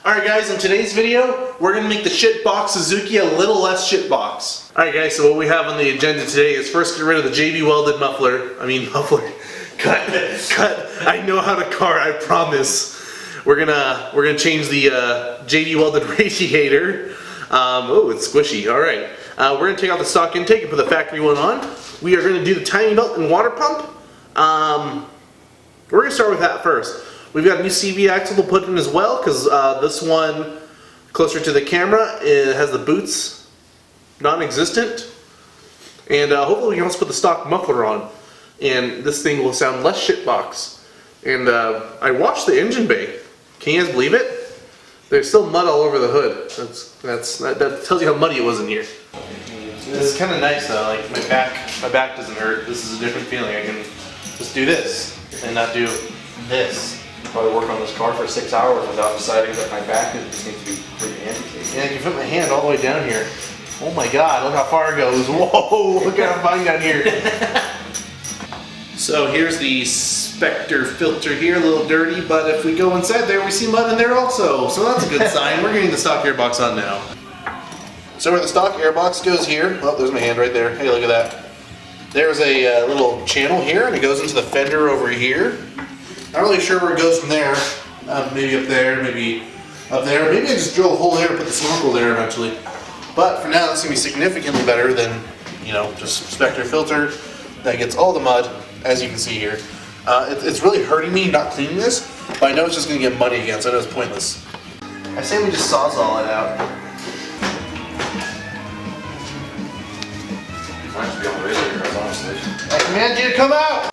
Alright guys, in today's video, we're going to make the shitbox Suzuki a little less shitbox. Alright guys, so what we have on the agenda today is first get rid of the JB welded muffler. Cut. I know how to car, I promise. We're gonna change the JB welded radiator. Oh, it's squishy. Alright. We're going to take out the stock intake and put the factory one on. We are going to do the timing belt and water pump. We're going to start with that first. We've got a new CV axle to put in as well, because this one, closer to the camera, it has the boots non-existent. And hopefully we can also put the stock muffler on. And this thing will sound less shitbox. And I watched the engine bay. Can you guys believe it? There's still mud all over the hood. That tells you how muddy it was in here. This is kind of nice though, like my back doesn't hurt. This is a different feeling. I can just do this and not do this. Probably work on this car for 6 hours without deciding that my back just needs to be pretty amputated. Yeah, I can put my hand all the way down here. Oh my god, look how far it goes. Whoa, look how fine down here. So here's the Spectre filter here, a little dirty, but if we go inside there, we see mud in there also. So that's a good sign. We're getting the stock airbox on now. So where the stock airbox goes here, oh, there's my hand right there. Hey, look at that. There's a little channel here, and it goes into the fender over here. Not really sure where it goes from there. Maybe up there, maybe up there. Maybe I just drill a hole there and put the snorkel there eventually. But for now, that's going to be significantly better than, you know, just Spectre filter that gets all the mud, as you can see here. It's really hurting me not cleaning this, but I know it's just going to get muddy again, so I know it's pointless. I say we just sawzall it out. Might just be on the radio, honestly. I command you to come out!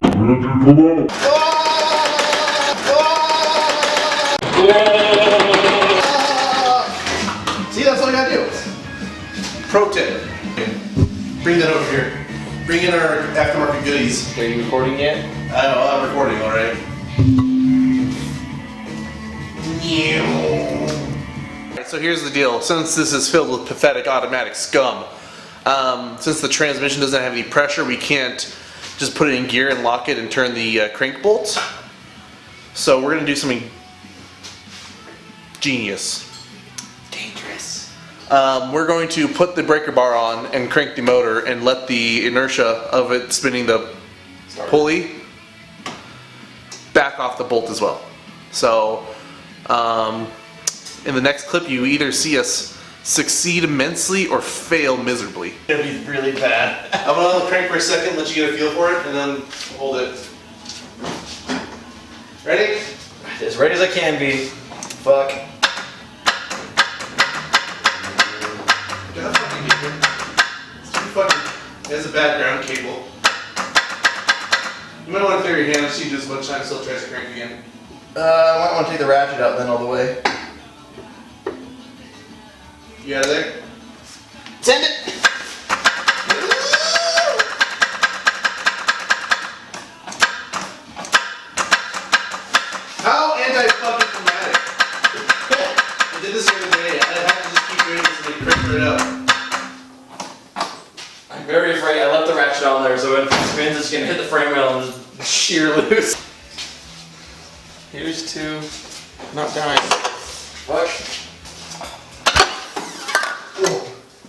See, that's all I gotta do. Pro tip. Bring that over here. Bring in our aftermarket goodies. Are you recording yet? I know, I'm recording, alright. Alright, so here's the deal. Since this is filled with pathetic automatic scum, since the transmission doesn't have any pressure, we can't just put it in gear and lock it and turn the crank bolts. So we're gonna do something genius. Dangerous. We're going to put the breaker bar on and crank the motor and let the inertia of it spinning the pulley back off the bolt as well. So in the next clip you either see us succeed immensely or fail miserably. It's gonna be really bad. I'm gonna crank for a second, let you get a feel for it, and then hold it. Ready? As ready as I can be. Fuck. It's too fucking. It has a bad ground cable. You might want to clear your hand if she does a bunch of times, still tries to crank again. I might want to take the ratchet out then all the way. You out of there? Send it! How anti-fucking dramatic. I did this the other day. I have to just keep doing this and crank it up. I'm very afraid I left the ratchet on there, so if it spins, it's gonna hit the frame rail and just shear loose. Here's to not dying. Fuck.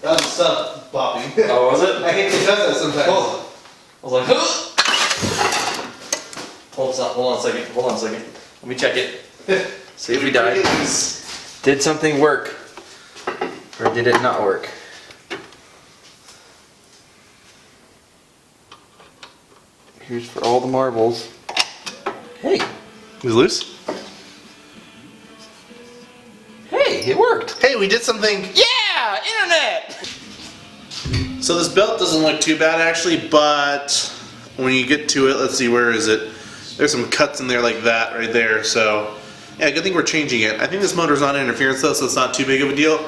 That was sub bopping. Oh, was it? I hate to does that sometimes. Oh. I was like, huh? Hold on a second. Let me check it. See if we died. Did something work? Or did it not work? Here's for all the marbles. Hey! Is it loose? Hey, it worked! Hey, we did something. Yeah! Internet! So this belt doesn't look too bad actually, but when you get to it, let's see, where is it? There's some cuts in there like that right there, so yeah, good thing we're changing it. I think this motor's not interference though, so it's not too big of a deal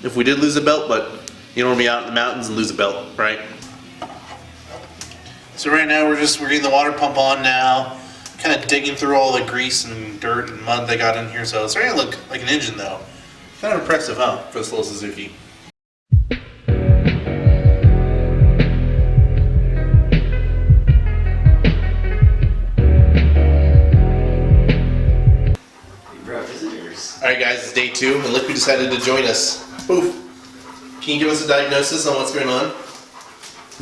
if we did lose a belt, but you don't want to be out in the mountains and lose a belt, right? So right now we're getting the water pump on now, kind of digging through all the grease and dirt and mud they got in here, so it's starting to look like an engine though. Kind of impressive, huh, for this little Suzuki. Alright guys, day 2, and look who decided to join us. Poof. Can you give us a diagnosis on what's going on?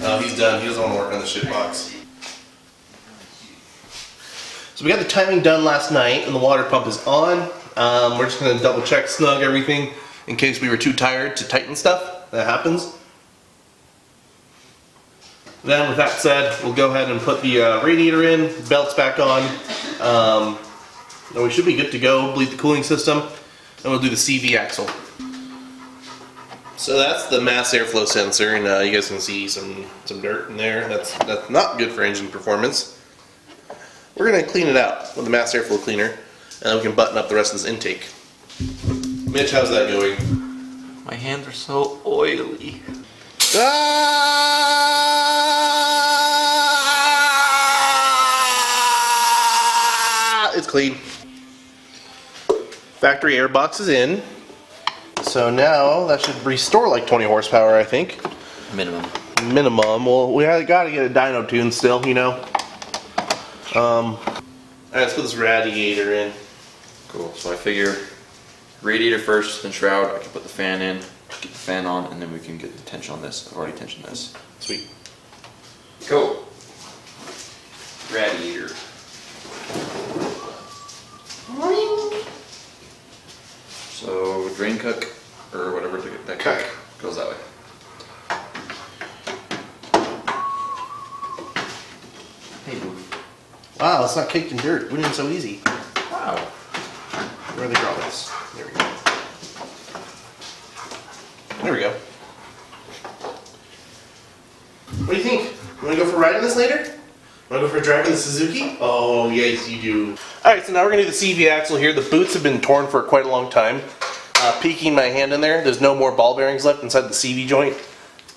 Oh, he's done. He doesn't want to work on the shit box. So we got the timing done last night, and the water pump is on. We're just going to double check, snug everything, in case we were too tired to tighten stuff. That happens. Then with that said, we'll go ahead and put the radiator in, belts back on. And we should be good to go, bleed the cooling system, and we'll do the CV axle. So that's the mass airflow sensor, and you guys can see some dirt in there. That's not good for engine performance. We're going to clean it out with the mass airflow cleaner, and then we can button up the rest of this intake. Mitch, how's that going? My hands are so oily. It's clean. Factory air box is in. So now that should restore like 20 horsepower, I think. Minimum. Minimum. Well, we got to get a dyno tune still, you know. Alright, let's put this radiator in. Cool. So I figure radiator first, then shroud. I can put the fan in, get the fan on, and then we can get the tension on this. I've already tensioned this. Sweet. Cool. Radiator. So drain cook, or whatever that cook goes that way. Hey, boo. Wow, it's not caked in dirt. Wouldn't it so easy? Wow. Where are the grommets? There we go. There we go. What do you think? You want to go for a ride on this later? Want to go for a drive in the Suzuki? Oh, yes, you do. Alright, so now we're going to do the CV axle here. The boots have been torn for quite a long time. Peeking my hand in there, there's no more ball bearings left inside the CV joint.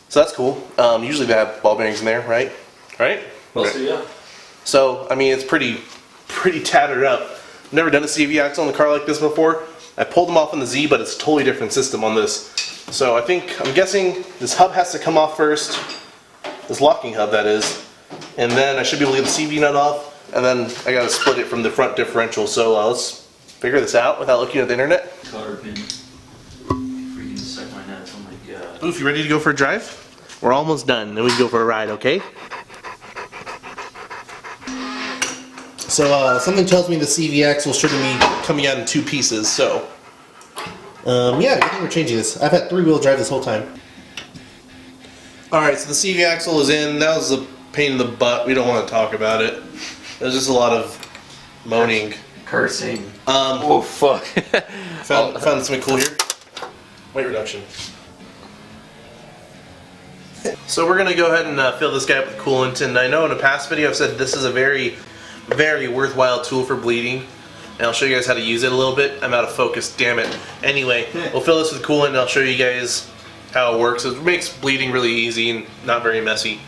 So that's cool. Usually they have ball bearings in there, right? Right? Well, so yeah. So, I mean, it's pretty tattered up. Never done a CV axle in a car like this before. I pulled them off on the Z, but it's a totally different system on this. So I'm guessing this hub has to come off first. This locking hub, that is. And then I should be able to get the CV nut off. And then I gotta split it from the front differential. So let's figure this out without looking at the internet. Cotter pin. Freaking suck my nuts, oh my god. Oof, you ready to go for a drive? We're almost done, then we can go for a ride, okay? So something tells me the CV axle shouldn't be coming out in 2 pieces, so... yeah, I think we're changing this. I've had 3-wheel drive this whole time. Alright, so the CV axle is in. That was a pain in the butt. We don't want to talk about it. There's just a lot of moaning. Cursing. Oh fuck. Found something cool here. Weight reduction. So we're gonna go ahead and fill this guy up with coolant, and I know in a past video I've said this is a very, very worthwhile tool for bleeding, and I'll show you guys how to use it a little bit. I'm out of focus, damn it. Anyway, we'll fill this with coolant and I'll show you guys how it works. It makes bleeding really easy and not very messy.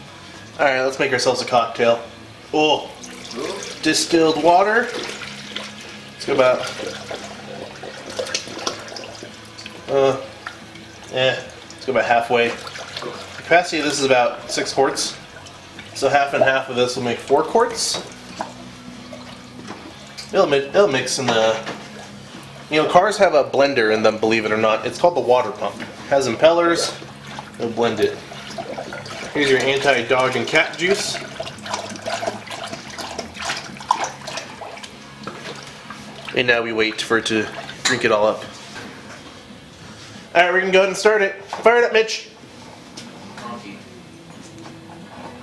Alright, let's make ourselves a cocktail. Oh, distilled water. Let's go about, let's go about halfway. The capacity of this is about 6 quarts. So half and half of this will make 4 quarts. It'll mix in the, you know, cars have a blender in them, believe it or not. It's called the water pump. It has impellers, it'll blend it. Here's your anti-dog and cat juice. And now we wait for it to drink it all up. Alright, we're gonna go ahead and start it. Fire it up, Mitch.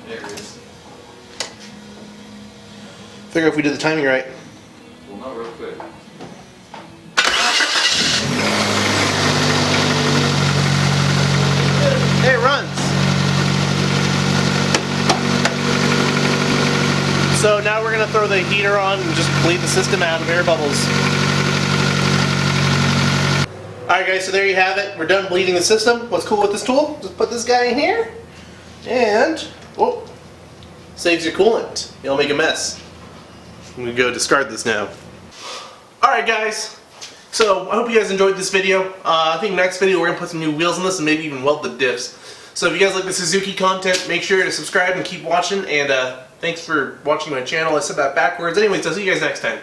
There it is. Figure if we did the timing right. Well, not real quick. It runs. So now we're gonna throw the heater on and just bleed the system out of air bubbles. Alright guys, so there you have it. We're done bleeding the system. What's cool with this tool? Just put this guy in here and, whoa, saves your coolant. You don't make a mess. I'm gonna go discard this now. Alright guys, so I hope you guys enjoyed this video. I think next video we're gonna put some new wheels on this and maybe even weld the diffs. So if you guys like the Suzuki content, make sure to subscribe and keep watching, and thanks for watching my channel. I said that backwards. Anyways, I'll see you guys next time.